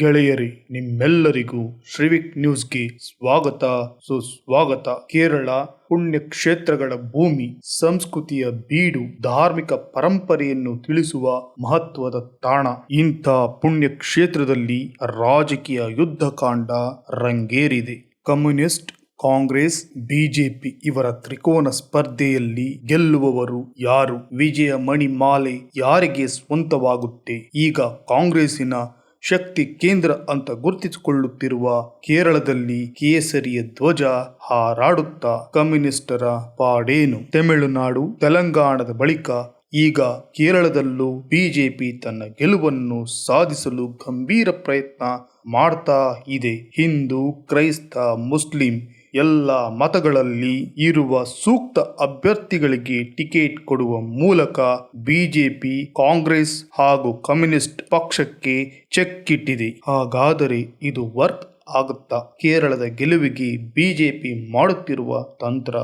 ಗೆಳೆಯರಿ, ನಿಮ್ಮೆಲ್ಲರಿಗೂ ಶ್ರೀವಿಕ್ ನ್ಯೂಸ್ಗೆ ಸ್ವಾಗತ ಸುಸ್ವಾಗತ. ಕೇರಳ ಪುಣ್ಯಕ್ಷೇತ್ರಗಳ ಭೂಮಿ, ಸಂಸ್ಕೃತಿಯ ಬೀಡು, ಧಾರ್ಮಿಕ ಪರಂಪರೆಯನ್ನು ತಿಳಿಸುವ ಮಹತ್ವದ ತಾಣ. ಇಂಥ ಪುಣ್ಯಕ್ಷೇತ್ರದಲ್ಲಿ ರಾಜಕೀಯ ಯುದ್ಧಕಾಂಡ ರಂಗೇರಿದೆ. ಕಮ್ಯುನಿಸ್ಟ್, ಕಾಂಗ್ರೆಸ್, ಬಿಜೆಪಿ ಇವರ ತ್ರಿಕೋನ ಸ್ಪರ್ಧೆಯಲ್ಲಿ ಗೆಲ್ಲುವವರು ಯಾರು? ವಿಜಯ ಮಣಿಮಾಲೆ ಯಾರಿಗೆ ಸ್ವಂತವಾಗುತ್ತೆ? ಈಗ ಕಾಂಗ್ರೆಸ್ಸಿನ ಶಕ್ತಿ ಕೇಂದ್ರ ಅಂತ ಗುರುತಿಸಿಕೊಳ್ಳುತ್ತಿರುವ ಕೇರಳದಲ್ಲಿ ಕೇಸರಿಯ ಧ್ವಜ ಹಾರಾಡುತ್ತಾ ಕಮ್ಯುನಿಸ್ಟರ ಪಾಡೇನು? ತಮಿಳುನಾಡು, ತೆಲಂಗಾಣದ ಬಳಿಕ ಈಗ ಕೇರಳದಲ್ಲೂ ಬಿಜೆಪಿ ತನ್ನ ಗೆಲುವನ್ನು ಸಾಧಿಸಲು ಗಂಭೀರ ಪ್ರಯತ್ನ ಮಾಡ್ತಾ ಇದೆ. ಹಿಂದೂ, ಕ್ರೈಸ್ತ, ಮುಸ್ಲಿಂ ಎಲ್ಲ ಮತಗಳಲ್ಲಿ ಇರುವ ಸೂಕ್ತ ಅಭ್ಯರ್ಥಿಗಳಿಗೆ ಟಿಕೆಟ್ ಕೊಡುವ ಮೂಲಕ ಬಿಜೆಪಿ ಕಾಂಗ್ರೆಸ್ ಹಾಗೂ ಕಮ್ಯುನಿಸ್ಟ್ ಪಕ್ಷಕ್ಕೆ ಚೆಕ್ ಇಟ್ಟಿದೆ. ಹಾಗಾದರೆ ಇದು ವರ್ಕ್ ಆಗುತ್ತಾ? ಕೇರಳದ ಗೆಲುವಿಗೆ ಬಿಜೆಪಿ ಮಾಡುತ್ತಿರುವ ತಂತ್ರ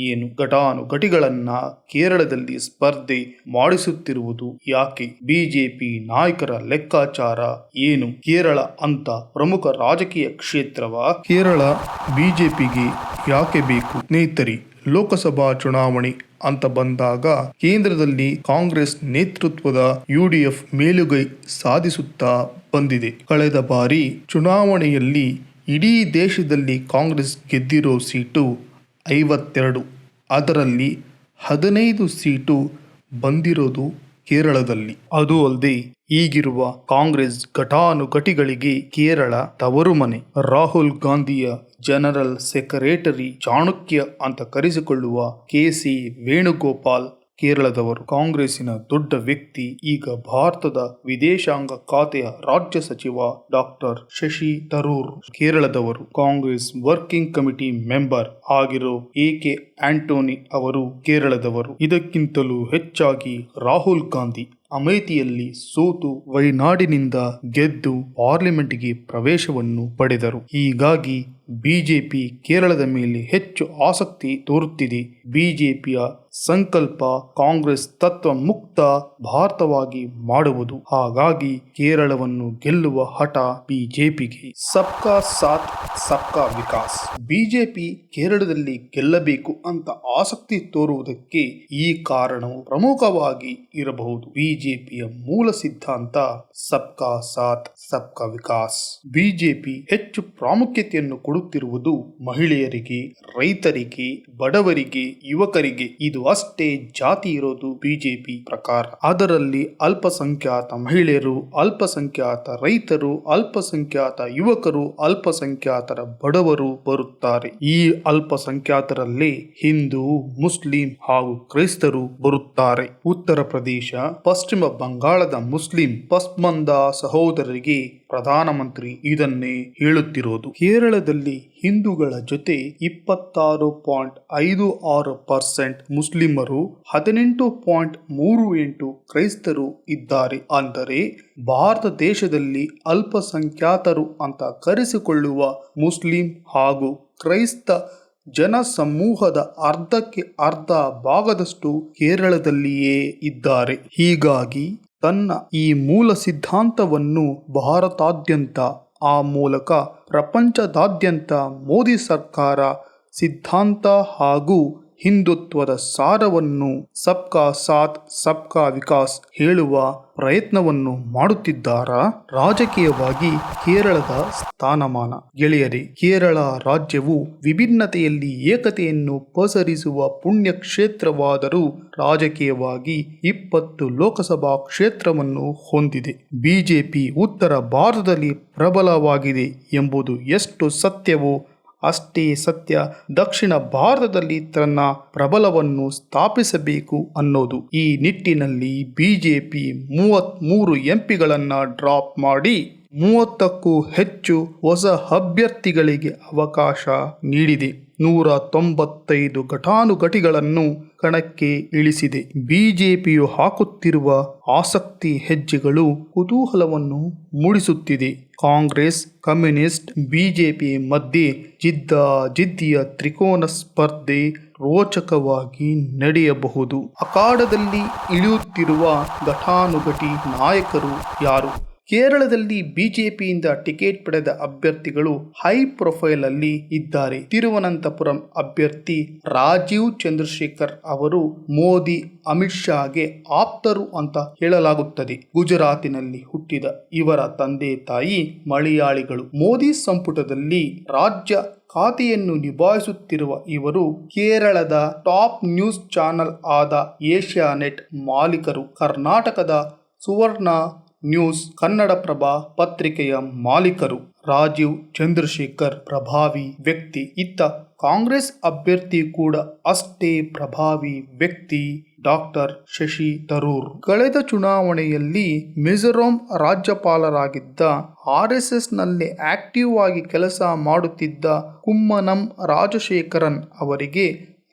ಏನು? ಘಟಾನುಘಟಿಗಳನ್ನ ಕೇರಳದಲ್ಲಿ ಸ್ಪರ್ಧೆ ಮಾಡಿಸುತ್ತಿರುವುದು ಯಾಕೆ? ಬಿಜೆಪಿ ನಾಯಕರ ಲೆಕ್ಕಾಚಾರ ಏನು? ಕೇರಳ ಅಂತ ಪ್ರಮುಖ ರಾಜಕೀಯ ಕ್ಷೇತ್ರವ? ಕೇರಳ ಬಿಜೆಪಿಗೆ ಯಾಕೆ ಬೇಕು? ಸ್ನೇಹಿತರೆ, ಲೋಕಸಭಾ ಚುನಾವಣೆ ಅಂತ ಬಂದಾಗ ಕೇಂದ್ರದಲ್ಲಿ ಕಾಂಗ್ರೆಸ್ ನೇತೃತ್ವದ ಯುಡಿಎಫ್ ಮೇಲುಗೈ ಸಾಧಿಸುತ್ತಾ ಬಂದಿದೆ. ಕಳೆದ ಬಾರಿ ಚುನಾವಣೆಯಲ್ಲಿ ಇಡೀ ದೇಶದಲ್ಲಿ ಕಾಂಗ್ರೆಸ್ ಗೆದ್ದಿರೋ ಸೀಟು 52, ಅದರಲ್ಲಿ 15 ಸೀಟು ಬಂದಿರೋದು ಕೇರಳದಲ್ಲಿ. ಅದು ಅಲ್ಲದೆ ಈಗಿರುವ ಕಾಂಗ್ರೆಸ್ ಘಟಾನುಘಟಿಗಳಿಗೆ ಕೇರಳ ತವರು ಮನೆ. ರಾಹುಲ್ ಗಾಂಧಿಯ ಜನರಲ್ ಸೆಕ್ರೆಟರಿ ಚಾಣಕ್ಯ ಅಂತ ಕರೆಸಿಕೊಳ್ಳುವ ಕೆ.ಸಿ. ವೇಣುಗೋಪಾಲ್ ಕೇರಳದವರು. ಕಾಂಗ್ರೆಸ್ಸಿನ ದೊಡ್ಡ ವ್ಯಕ್ತಿ, ಈಗ ಭಾರತದ ವಿದೇಶಾಂಗ ಖಾತೆಯ ರಾಜ್ಯ ಸಚಿವ ಡಾಕ್ಟರ್ ಶಶಿ ತರೂರ್ ಕೇರಳದವರು. ಕಾಂಗ್ರೆಸ್ ವರ್ಕಿಂಗ್ ಕಮಿಟಿ ಮೆಂಬರ್ ಆಗಿರೋ ಎ.ಕೆ. ಆಂಟೋನಿ ಅವರು ಕೇರಳದವರು. ಇದಕ್ಕಿಂತಲೂ ಹೆಚ್ಚಾಗಿ ರಾಹುಲ್ ಗಾಂಧಿ ಅಮೇಥಿಯಲ್ಲಿ ಸೋತು ವಯನಾಡಿನಿಂದ ಗೆದ್ದು ಪಾರ್ಲಿಮೆಂಟ್ಗೆ ಪ್ರವೇಶವನ್ನು ಪಡೆದರು. ಹೀಗಾಗಿ ಬಿಜೆಪಿ ಕೇರಳದ ಮೇಲೆ ಹೆಚ್ಚು ಆಸಕ್ತಿ ತೋರುತ್ತಿದೆ. ಬಿಜೆಪಿಯ ಸಂಕಲ್ಪ ಕಾಂಗ್ರೆಸ್ ತತ್ವ ಮುಕ್ತ ಭಾರತವಾಗಿ ಮಾಡುವುದು. ಹಾಗಾಗಿ ಕೇರಳವನ್ನು ಗೆಲ್ಲುವ ಹಠ ಬಿಜೆಪಿಗೆ. ಸಬ್ಕಾ ಸಾಥ್ ಸಬ್ಕಾ ವಿಕಾಸ್. ಬಿಜೆಪಿ ಕೇರಳದಲ್ಲಿ ಗೆಲ್ಲಬೇಕು ಅಂತ ಆಸಕ್ತಿ ತೋರುವುದಕ್ಕೆ ಈ ಕಾರಣವು ಪ್ರಮುಖವಾಗಿ ಇರಬಹುದು. ಬಿಜೆಪಿಯ ಮೂಲ ಸಿದ್ಧಾಂತ ಸಬ್ಕಾ ಸಾಥ್ ಸಬ್ಕಾ ವಿಕಾಸ್. ಬಿಜೆಪಿ ಹೆಚ್ಚು ಪ್ರಾಮುಖ್ಯತೆಯನ್ನು ಕೊಡುತ್ತಿರುವುದು ಮಹಿಳೆಯರಿಗೆ, ರೈತರಿಗೆ, ಬಡವರಿಗೆ, ಯುವಕರಿಗೆ. ಇದು ಅಷ್ಟೇ ಜಾತಿ ಇರೋದು ಬಿಜೆಪಿ ಪ್ರಕಾರ. ಅದರಲ್ಲಿ ಅಲ್ಪಸಂಖ್ಯಾತ ಮಹಿಳೆಯರು, ಅಲ್ಪಸಂಖ್ಯಾತ ರೈತರು, ಅಲ್ಪಸಂಖ್ಯಾತ ಯುವಕರು, ಅಲ್ಪಸಂಖ್ಯಾತರ ಬಡವರು ಬರುತ್ತಾರೆ. ಈ ಅಲ್ಪಸಂಖ್ಯಾತರಲ್ಲೇ ಹಿಂದೂ, ಮುಸ್ಲಿಂ ಹಾಗೂ ಕ್ರೈಸ್ತರು ಬರುತ್ತಾರೆ. ಉತ್ತರ ಪ್ರದೇಶ, ಪಶ್ಚಿಮ ಬಂಗಾಳದ ಮುಸ್ಲಿಂ ಪಸ್ಮಂದ ಸಹೋದರರಿಗೆ ಪ್ರಧಾನಮಂತ್ರಿ ಇದನ್ನೇ ಹೇಳುತ್ತಿರೋದು. ಕೇರಳದಲ್ಲಿ ಹಿಂದೂಗಳ ಜೊತೆ 26.56% ಮುಸ್ಲಿಮರು, 18.38% ಕ್ರೈಸ್ತರು ಇದ್ದಾರೆ. ಅಂದರೆ ಭಾರತ ದೇಶದಲ್ಲಿ ಅಲ್ಪಸಂಖ್ಯಾತರು ಅಂತ ಕರೆಸಿಕೊಳ್ಳುವ ಮುಸ್ಲಿಂ ಹಾಗೂ ಕ್ರೈಸ್ತ ಜನಸಮೂಹದ ಅರ್ಧಕ್ಕೆ ಅರ್ಧ ಭಾಗದಷ್ಟು ಕೇರಳದಲ್ಲಿಯೇ ಇದ್ದಾರೆ. ಹೀಗಾಗಿ ತನ್ನ ಈ ಮೂಲ ಸಿದ್ಧಾಂತವನ್ನು ಭಾರತಾದ್ಯಂತ, ಆ ಮೂಲಕ ಪ್ರಪಂಚದಾದ್ಯಂತ ಮೋದಿ ಸರ್ಕಾರ ಸಿದ್ಧಾಂತ ಹಾಗೂ ಹಿಂದುತ್ವದ ಸಾರವನ್ನು ಸಬ್ಕಾ ಸಾಥ್ ಸಬ್ಕಾ ವಿಕಾಸ್ ಹೇಳುವ ಪ್ರಯತ್ನವನ್ನು ಮಾಡುತ್ತಿದ್ದಾರಾ? ರಾಜಕೀಯವಾಗಿ ಕೇರಳದ ಸ್ಥಾನಮಾನ. ಗೆಳೆಯರೇ, ಕೇರಳ ರಾಜ್ಯವು ವಿಭಿನ್ನತೆಯಲ್ಲಿ ಏಕತೆಯನ್ನು ಪಸರಿಸುವ ಪುಣ್ಯಕ್ಷೇತ್ರವಾದರೂ ರಾಜಕೀಯವಾಗಿ 20 ಲೋಕಸಭಾ ಕ್ಷೇತ್ರವನ್ನು ಹೊಂದಿದೆ. ಬಿಜೆಪಿ ಉತ್ತರ ಭಾರತದಲ್ಲಿ ಪ್ರಬಲವಾಗಿದೆ ಎಂಬುದು ಎಷ್ಟು ಸತ್ಯವೋ ಅಷ್ಟೇ ಸತ್ಯ ದಕ್ಷಿಣ ಭಾರತದಲ್ಲಿ ತನ್ನ ಪ್ರಬಲವನ್ನು ಸ್ಥಾಪಿಸಬೇಕು ಅನ್ನೋದು. ಈ ನಿಟ್ಟಿನಲ್ಲಿ ಬಿಜೆಪಿ 33 ಎಂಪಿಗಳನ್ನು ಡ್ರಾಪ್ ಮಾಡಿ 30ಕ್ಕೂ ಹೆಚ್ಚು ಹೊಸ ಅಭ್ಯರ್ಥಿಗಳಿಗೆ ಅವಕಾಶ ನೀಡಿದೆ. 195 ಘಟಾನುಘಟಿಗಳನ್ನು ಕಣಕ್ಕೆ ಇಳಿಸಿದೆ. ಬಿಜೆಪಿಯು ಹಾಕುತ್ತಿರುವ ಆಸಕ್ತಿ ಹೆಜ್ಜೆಗಳು ಕುತೂಹಲವನ್ನು ಮೂಡಿಸುತ್ತಿದೆ. ಕಾಂಗ್ರೆಸ್, ಕಮ್ಯುನಿಸ್ಟ್, ಬಿಜೆಪಿ ಮಧ್ಯೆ ಜಿದ್ದಿಯ ತ್ರಿಕೋನ ಸ್ಪರ್ಧೆ ರೋಚಕವಾಗಿ ನಡೆಯಬಹುದು. ಅಖಾಡದಲ್ಲಿ ಇಳಿಯುತ್ತಿರುವ ಘಟಾನುಘಟಿ ನಾಯಕರು ಯಾರು? ಕೇರಳದಲ್ಲಿ ಬಿಜೆಪಿಯಿಂದ ಟಿಕೆಟ್ ಪಡೆದ ಅಭ್ಯರ್ಥಿಗಳು ಹೈ ಪ್ರೊಫೈಲ್ ಅಲ್ಲಿ ಇದ್ದಾರೆ. ತಿರುವನಂತಪುರಂ ಅಭ್ಯರ್ಥಿ ರಾಜೀವ್ ಚಂದ್ರಶೇಖರ್ ಅವರು ಮೋದಿ, ಅಮಿತ್ ಶಾಗೆ ಆಪ್ತರು ಅಂತ ಹೇಳಲಾಗುತ್ತದೆ. ಗುಜರಾತಿನಲ್ಲಿ ಹುಟ್ಟಿದ ಇವರ ತಂದೆ ತಾಯಿ ಮಲಯಾಳಿಗಳು. ಮೋದಿ ಸಂಪುಟದಲ್ಲಿ ರಾಜ್ಯ ಖಾತೆಯನ್ನು ನಿಭಾಯಿಸುತ್ತಿರುವ ಇವರು ಕೇರಳದ ಟಾಪ್ ನ್ಯೂಸ್ ಚಾನೆಲ್ ಆದ ಏಷ್ಯಾನೆಟ್ ಮಾಲೀಕರು. ಕರ್ನಾಟಕದ ಸುವರ್ಣ ನ್ಯೂಸ್, ಕನ್ನಡಪ್ರಭ ಪತ್ರಿಕೆಯ ಮಾಲೀಕರು. ರಾಜೀವ್ ಚಂದ್ರಶೇಖರ್ ಪ್ರಭಾವಿ ವ್ಯಕ್ತಿ. ಇತ್ತ ಕಾಂಗ್ರೆಸ್ ಅಭ್ಯರ್ಥಿ ಕೂಡ ಅಷ್ಟೇ ಪ್ರಭಾವಿ ವ್ಯಕ್ತಿ, ಡಾಕ್ಟರ್ ಶಶಿ ತರೂರ್. ಕಳೆದ ಚುನಾವಣೆಯಲ್ಲಿ ಮಿಜೋರಾಂ ರಾಜ್ಯಪಾಲರಾಗಿದ್ದ, RSS ನಲ್ಲಿ ಆಕ್ಟಿವ್ ಆಗಿ ಕೆಲಸ ಮಾಡುತ್ತಿದ್ದ ಕುಮ್ಮನಂ ರಾಜಶೇಖರನ್ ಅವರಿಗೆ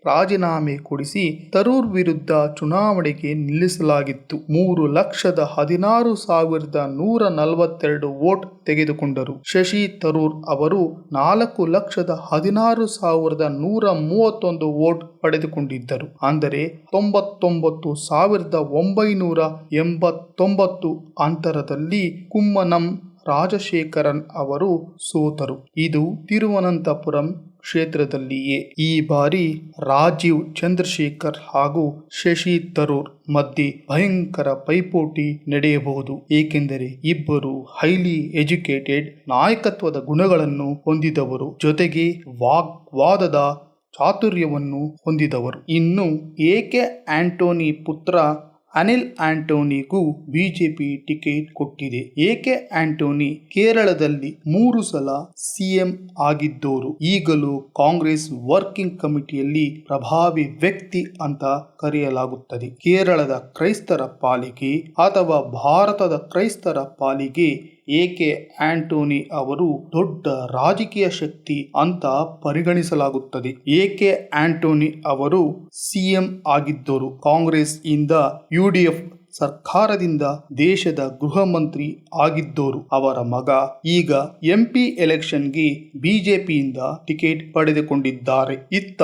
ರಾಜೀನಾಮೆ ಕೊಡಿಸಿ ತರೂರ್ ವಿರುದ್ಧ ಚುನಾವಣೆಗೆ ನಿಲ್ಲಿಸಲಾಗಿತ್ತು. 3,16,142 ವೋಟ್ ತೆಗೆದುಕೊಂಡರು. ಶಶಿ ತರೂರ್ ಅವರು 4,16,131 ವೋಟ್ ಪಡೆದುಕೊಂಡಿದ್ದರು. ಅಂದರೆ 99,989 ಅಂತರದಲ್ಲಿ ಕುಮ್ಮನಂ ರಾಜಶೇಖರನ್ ಅವರು ಸೋತರು. ಇದು ತಿರುವನಂತಪುರಂ ಕ್ಷೇತ್ರದಲ್ಲಿಯೇ. ಈ ಬಾರಿ ರಾಜೀವ್ ಚಂದ್ರಶೇಖರ್ ಹಾಗೂ ಶಶಿ ತರೂರ್ ಮಧ್ಯೆ ಭಯಂಕರ ಪೈಪೋಟಿ ನಡೆಯಬಹುದು. ಏಕೆಂದರೆ ಇಬ್ಬರು ಹೈಲಿ ಎಜುಕೇಟೆಡ್, ನಾಯಕತ್ವದ ಗುಣಗಳನ್ನು ಹೊಂದಿದವರು, ಜೊತೆಗೆ ವಾಗ್ವಾದದ ಚಾತುರ್ಯವನ್ನು ಹೊಂದಿದವರು. ಇನ್ನು ಎಕೆ ಆಂಟೋನಿ ಪುತ್ರ ಅನಿಲ್ ಆಂಟೋನಿಗೂ ಬಿಜೆಪಿ ಟಿಕೆಟ್ ಕೊಟ್ಟಿದೆ. ಎಕೆ ಆಂಟೋನಿ ಕೇರಳದಲ್ಲಿ 3 ಸಲ ಸಿಎಂ ಆಗಿದ್ದೋರು. ಈಗಲೂ ಕಾಂಗ್ರೆಸ್ ವರ್ಕಿಂಗ್ ಕಮಿಟಿಯಲ್ಲಿ ಪ್ರಭಾವಿ ವ್ಯಕ್ತಿ ಅಂತ ಕರೆಯಲಾಗುತ್ತದೆ. ಕೇರಳದ ಕ್ರೈಸ್ತರ ಪಾಲಿಗೆ ಅಥವಾ ಭಾರತದ ಕ್ರೈಸ್ತರ ಪಾಲಿಗೆ ಎಕೆ ಆಂಟೋನಿ ಅವರು ದೊಡ್ಡ ರಾಜಕೀಯ ಶಕ್ತಿ ಅಂತ ಪರಿಗಣಿಸಲಾಗುತ್ತದೆ. ಎಕೆ ಆಂಟೋನಿ ಅವರು ಸಿಎಂ ಆಗಿದ್ದರು. ಕಾಂಗ್ರೆಸ್ ಇಂದ UDF ಸರ್ಕಾರದಿಂದ ದೇಶದ ಗೃಹ ಮಂತ್ರಿ ಆಗಿದ್ದೋರು. ಅವರ ಮಗ ಈಗ MP ಎಲೆಕ್ಷನ್ಗೆ ಬಿಜೆಪಿಯಿಂದ ಟಿಕೆಟ್ ಪಡೆದುಕೊಂಡಿದ್ದಾರೆ. ಇತ್ತ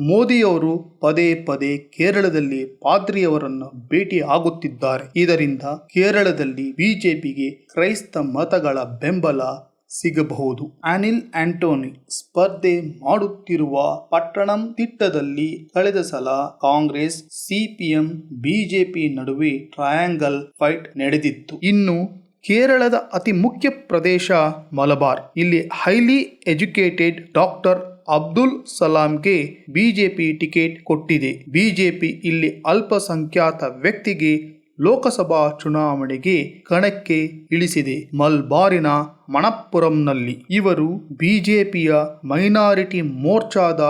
ಮೋದಿಯವರು ಪದೇ ಪದೇ ಕೇರಳದಲ್ಲಿ ಪಾದ್ರಿಯವರನ್ನು ಭೇಟಿ ಆಗುತ್ತಿದ್ದಾರೆ. ಇದರಿಂದ ಕೇರಳದಲ್ಲಿ ಬಿಜೆಪಿಗೆ ಕ್ರೈಸ್ತ ಮತಗಳ ಬೆಂಬಲ ಸಿಗಬಹುದು. ಅನಿಲ್ ಆಂಟೋನಿ ಸ್ಪರ್ಧೆ ಮಾಡುತ್ತಿರುವ ಪಟ್ಟಣಂತಿಟ್ಟದಲ್ಲಿ ಕಳೆದ ಸಲ ಕಾಂಗ್ರೆಸ್, CPM, ಬಿಜೆಪಿ ನಡುವೆ ಟ್ರಯಾಂಗಲ್ ಫೈಟ್ ನಡೆದಿತ್ತು. ಇನ್ನು ಕೇರಳದ ಅತಿ ಮುಖ್ಯ ಪ್ರದೇಶ ಮಲಬಾರ್. ಇಲ್ಲಿ ಹೈಲಿ ಎಜುಕೇಟೆಡ್ ಡಾಕ್ಟರ್ ಅಬ್ದುಲ್ ಸಲಾಂಗೆ ಬಿಜೆಪಿ ಟಿಕೆಟ್ ಕೊಟ್ಟಿದೆ. ಬಿಜೆಪಿ ಇಲ್ಲಿ ಅಲ್ಪಸಂಖ್ಯಾತ ವ್ಯಕ್ತಿಗೆ ಲೋಕಸಭಾ ಚುನಾವಣೆಗೆ ಕಣಕ್ಕೆ ಇಳಿಸಿದೆ. ಮಲಬಾರಿನ ಮಣಪ್ಪುರಂನಲ್ಲಿ ಇವರು ಬಿಜೆಪಿಯ ಮೈನಾರಿಟಿ ಮೋರ್ಚಾದ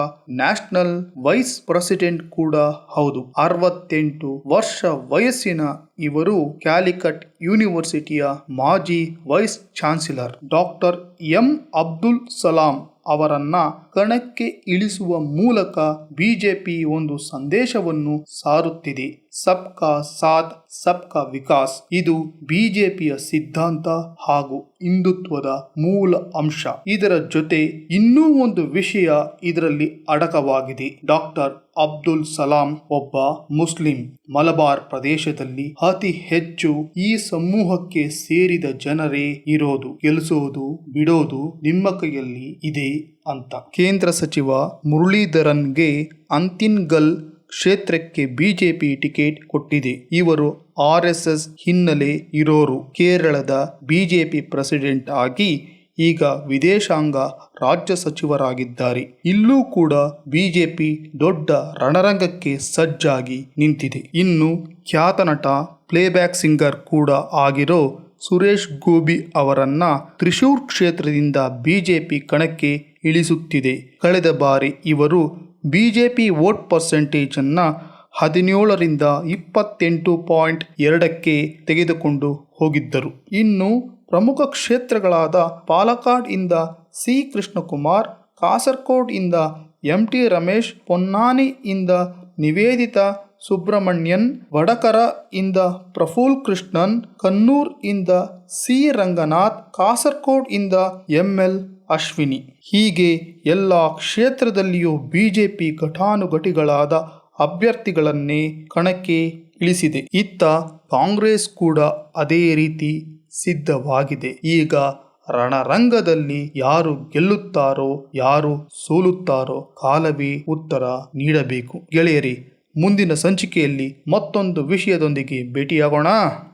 ನ್ಯಾಷನಲ್ ವೈಸ್ ಪ್ರೆಸಿಡೆಂಟ್ ಕೂಡ ಹೌದು. 68 ವರ್ಷ ವಯಸ್ಸಿನ ಇವರು ಕ್ಯಾಲಿಕಟ್ ಯೂನಿವರ್ಸಿಟಿಯ ಮಾಜಿ vice chancellor. Doctor M. Abdul Salam ಅವರನ್ನ ಕಣಕ್ಕೆ ಇಳಿಸುವ ಮೂಲಕ ಬಿಜೆಪಿ ಒಂದು ಸಂದೇಶವನ್ನು ಸಾರುತ್ತಿದೆ. ಸಬ್ಕಾ ಸಾಥ್ ಸಬ್ಕಾ ವಿಕಾಸ್. ಇದು ಬಿಜೆಪಿಯ ಸಿದ್ಧಾಂತ ಹಾಗೂ ಹಿಂದುತ್ವದ ಮೂಲ ಅಂಶ. ಇದರ ಜೊತೆ ಇನ್ನೂ ಒಂದು ವಿಷಯ ಇದರಲ್ಲಿ ಅಡಕವಾಗಿದೆ. ಡಾಕ್ಟರ್ ಅಬ್ದುಲ್ ಸಲಾಂ ಒಬ್ಬ ಮುಸ್ಲಿಂ. ಮಲಬಾರ್ ಪ್ರದೇಶದಲ್ಲಿ ಅತಿ ಹೆಚ್ಚು ಈ ಸಮೂಹಕ್ಕೆ ಸೇರಿದ ಜನರೇ ಇರೋದು. ಗೆಲ್ಲಿಸೋದು ಬಿಡೋದು ನಿಮ್ಮ ಕೈಯಲ್ಲಿ ಇದೆ ಅಂತ. ಕೇಂದ್ರ ಸಚಿವ ಮುರಳೀಧರನ್ಗೆ ಅಂತಿನ್ಗಲ್ ಕ್ಷೇತ್ರಕ್ಕೆ ಬಿಜೆಪಿ ಟಿಕೆಟ್ ಕೊಟ್ಟಿದೆ. ಇವರು RSS ಹಿನ್ನೆಲೆ ಇರೋರು. ಕೇರಳದ ಬಿಜೆಪಿ ಪ್ರೆಸಿಡೆಂಟ್ ಆಗಿ ಈಗ ವಿದೇಶಾಂಗ ರಾಜ್ಯ ಸಚಿವರಾಗಿದ್ದಾರೆ. ಇಲ್ಲೂ ಕೂಡ ಬಿಜೆಪಿ ದೊಡ್ಡ ರಣರಂಗಕ್ಕೆ ಸಜ್ಜಾಗಿ ನಿಂತಿದೆ. ಇನ್ನು ಖ್ಯಾತ ನಟ, ಪ್ಲೇಬ್ಯಾಕ್ ಸಿಂಗರ್ ಕೂಡ ಆಗಿರೋ ಸುರೇಶ್ ಗೋಪಿ ಅವರನ್ನ ತ್ರಿಶೂರ್ ಕ್ಷೇತ್ರದಿಂದ ಬಿಜೆಪಿ ಕಣಕ್ಕೆ ಇಳಿಸುತ್ತಿದೆ. ಕಳೆದ ಬಾರಿ ಇವರು ಬಿಜೆಪಿ ವೋಟ್ ಪರ್ಸೆಂಟೇಜ್ ಅನ್ನ 17ರಿಂದ 28.2ಕ್ಕೆ ತೆಗೆದುಕೊಂಡು ಹೋಗಿದ್ದರು. ಇನ್ನು ಪ್ರಮುಖ ಕ್ಷೇತ್ರಗಳಾದ ಪಾಲಕ್ಕಾಡ್ ಇಂದ C. ಕೃಷ್ಣಕುಮಾರ್, ಕಾಸರಗೋಡ್ ಇಂದ MT ರಮೇಶ್, ಪೊನ್ನಾನಿ ಇಂದ ನಿವೇದಿತಾ ಸುಬ್ರಹ್ಮಣ್ಯನ್, ವಡಕರ ಇಂದ ಪ್ರಫುಲ್ ಕೃಷ್ಣನ್, ಕನ್ನೂರ್ ಇಂದ C. ರಂಗನಾಥ್, ಕಾಸರಗೋಡ್ ಇಂದ ML ಅಶ್ವಿನಿ. ಹೀಗೆ ಎಲ್ಲ ಕ್ಷೇತ್ರದಲ್ಲಿಯೂ ಬಿಜೆಪಿ ಘಟಾನುಘಟಿಗಳಾದ ಅಭ್ಯರ್ಥಿಗಳನ್ನೇ ಕಣಕ್ಕೆ ಇಳಿಸಿದೆ. ಇತ್ತ ಕಾಂಗ್ರೆಸ್ ಕೂಡ ಅದೇ ರೀತಿ ಸಿದ್ಧವಾಗಿದೆ. ಈಗ ರಣರಂಗದಲ್ಲಿ ಯಾರು ಗೆಲ್ಲುತ್ತಾರೋ ಯಾರು ಸೋಲುತ್ತಾರೋ ಕಾಲವೇ ಉತ್ತರ ನೀಡಬೇಕು. ಗೆಳೆಯರಿ, ಮುಂದಿನ ಸಂಚಿಕೆಯಲ್ಲಿ ಮತ್ತೊಂದು ವಿಷಯದೊಂದಿಗೆ ಭೇಟಿಯಾಗೋಣ.